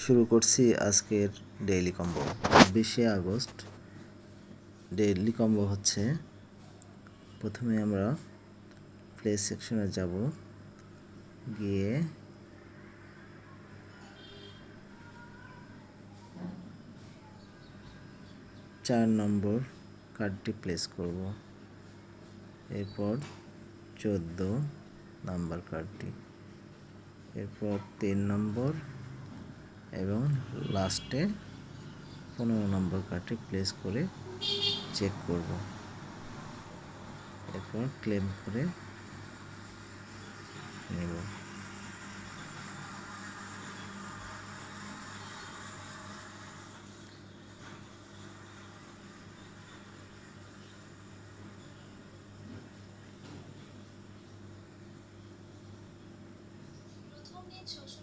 শুরু করছি আজকের ডেইলি কম্বো। 20শে আগস্ট ডেইলি কম্বো হচ্ছে, প্রথমে আমরা প্লে সেকশনে যাব, গিয়ে চার নম্বর কার্ডটি প্লেস করব, এরপর 14 নাম্বার কার্ডটি, এরপর 3 নম্বর এবং লাস্টে 15 নম্বর কার্ডটি প্লেস করে চেক করব, এরপর ক্লেম করে নেব। প্রথম দিন ৬৬